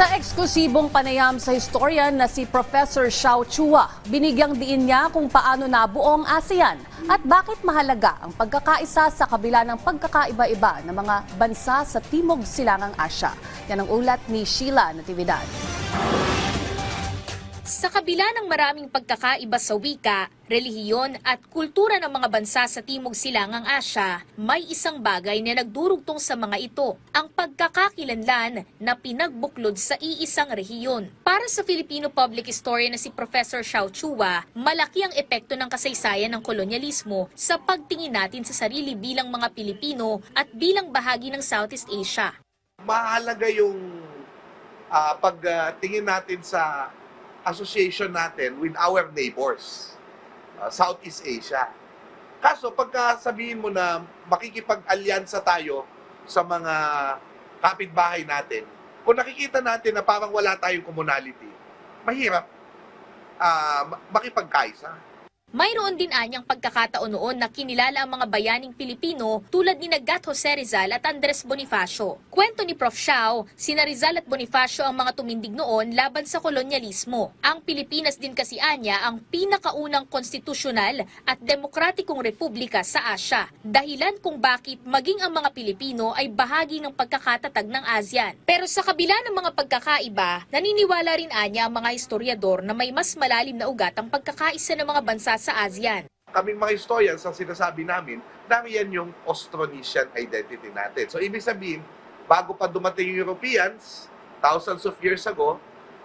Sa eksklusibong panayam sa historian na si Professor Xiao Chua, binigyang diin niya kung paano nabuo ang ASEAN at bakit mahalaga ang pagkakaisa sa kabila ng pagkakaiba-iba ng mga bansa sa Timog Silangang Asya. Yan ang ulat ni Sheila Natividad. Sa kabila ng maraming pagkakaiba sa wika, relihiyon at kultura ng mga bansa sa Timog Silangang Asya, may isang bagay na nagdurugtong sa mga ito, ang pagkakakilanlan na pinagbuklod sa iisang rehiyon. Para sa Filipino public historian na si Professor Xiao Chua, malaki ang epekto ng kasaysayan ng kolonyalismo sa pagtingin natin sa sarili bilang mga Pilipino at bilang bahagi ng Southeast Asia. Mahalaga yung pagtingin natin sa association natin with our neighbors, Southeast Asia. Kaso pagka sabihin mo na makikipag-alyansa tayo sa mga kapitbahay natin, kung nakikita natin na parang wala tayong commonality, mahirap makipagkaisa. Mayroon din anyang pagkakataon noon na kinilala ang mga bayaning Pilipino tulad ni Gat Jose Rizal at Andres Bonifacio. Kwento ni Prof. Xiao, sina Rizal at Bonifacio ang mga tumindig noon laban sa kolonyalismo. Ang Pilipinas din kasi anya ang pinakaunang konstitusyonal at demokratikong republika sa Asya. Dahilan kung bakit maging ang mga Pilipino ay bahagi ng pagkakatatag ng ASEAN. Pero sa kabila ng mga pagkakaiba, naniniwala rin anya ang mga historiador na may mas malalim na ugat ang pagkakaisa ng mga bansa sa ASEAN. Kaming mga historians, ang sinasabi namin, nariyan yung Austronesian identity natin. So, ibig sabihin, bago pa dumating yung Europeans, thousands of years ago,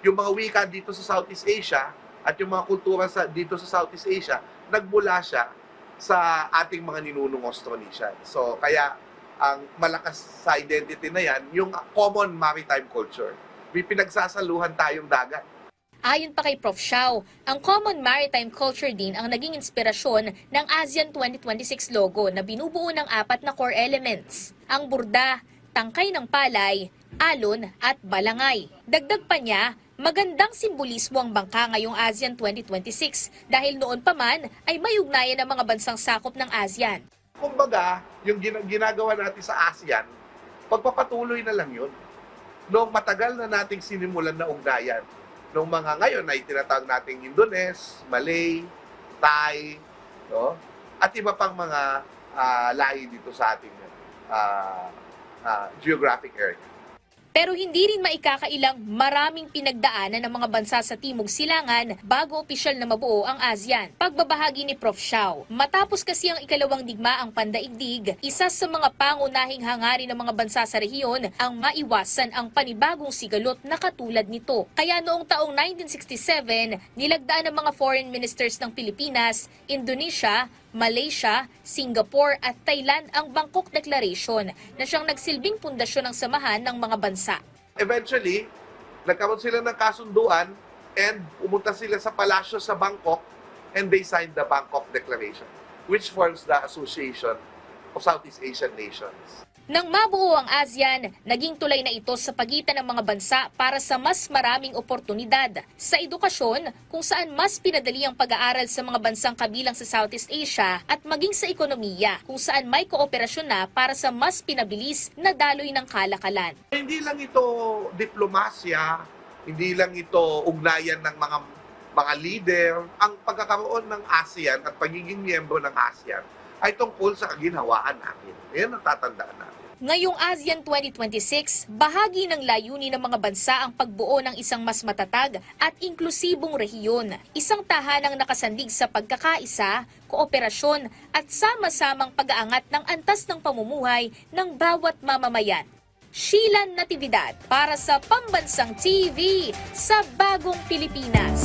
yung mga wika dito sa Southeast Asia at yung mga kultura dito sa Southeast Asia, nagmula siya sa ating mga ninunong Austronesian. So, kaya ang malakas sa identity na yan, yung common maritime culture. May pinagsasaluhan tayong dagat. Ayon pa kay Prof. Xiao, ang common maritime culture din ang naging inspirasyon ng ASEAN 2026 logo na binubuo ng 4 na core elements, ang burda, tangkay ng palay, alon at balangay. Dagdag pa niya, magandang simbolismo ang bangka ngayong ASEAN 2026 dahil noon pa man ay may ugnayan ng mga bansang sakop ng ASEAN. Kumbaga, yung ginagawa natin sa ASEAN, pagpapatuloy na lang yun. Noong matagal na nating sinimulan na ugnayan, noong mga ngayon ay tinatawag nating Indones, Malay, Thai, no? At iba pang mga lahi dito sa ating geographic area. Pero hindi rin maikakailang maraming pinagdaanan ng mga bansa sa Timog Silangan bago opisyal na mabuo ang ASEAN. Pagbabahagi ni Prof. Xiao, matapos kasi ang ikalawang digmaang pandaigdig, isa sa mga pangunahing hangarin ng mga bansa sa rehiyon ang maiwasan ang panibagong sigalot na katulad nito. Kaya noong taong 1967, nilagdaan ng mga foreign ministers ng Pilipinas, Indonesia, Malaysia, Singapore at Thailand ang Bangkok Declaration na siyang nagsilbing pundasyon ng samahan ng mga bansa. Eventually, nagkaroon sila ng kasunduan and pumunta sila sa palasyo sa Bangkok and they signed the Bangkok Declaration, which forms the Association of Southeast Asian Nations. Nang mabuo ang ASEAN, naging tulay na ito sa pagitan ng mga bansa para sa mas maraming oportunidad. Sa edukasyon, kung saan mas pinadali ang pag-aaral sa mga bansang kabilang sa Southeast Asia at maging sa ekonomiya, kung saan may kooperasyon na para sa mas pinabilis na daloy ng kalakalan. Hindi lang ito diplomasya, hindi lang ito ugnayan ng mga leader. Ang pagkakaroon ng ASEAN at pagiging miyembro ng ASEAN ay tungkol sa kaginhawaan natin. Yan ang tatandaan natin. Ngayong ASEAN 2026, bahagi ng layunin ng mga bansa ang pagbuo ng isang mas matatag at inklusibong rehiyon. Isang tahanang nakasandig sa pagkakaisa, kooperasyon at sama-samang pag-aangat ng antas ng pamumuhay ng bawat mamamayan. Sheila Natividad para sa Pambansang TV sa Bagong Pilipinas.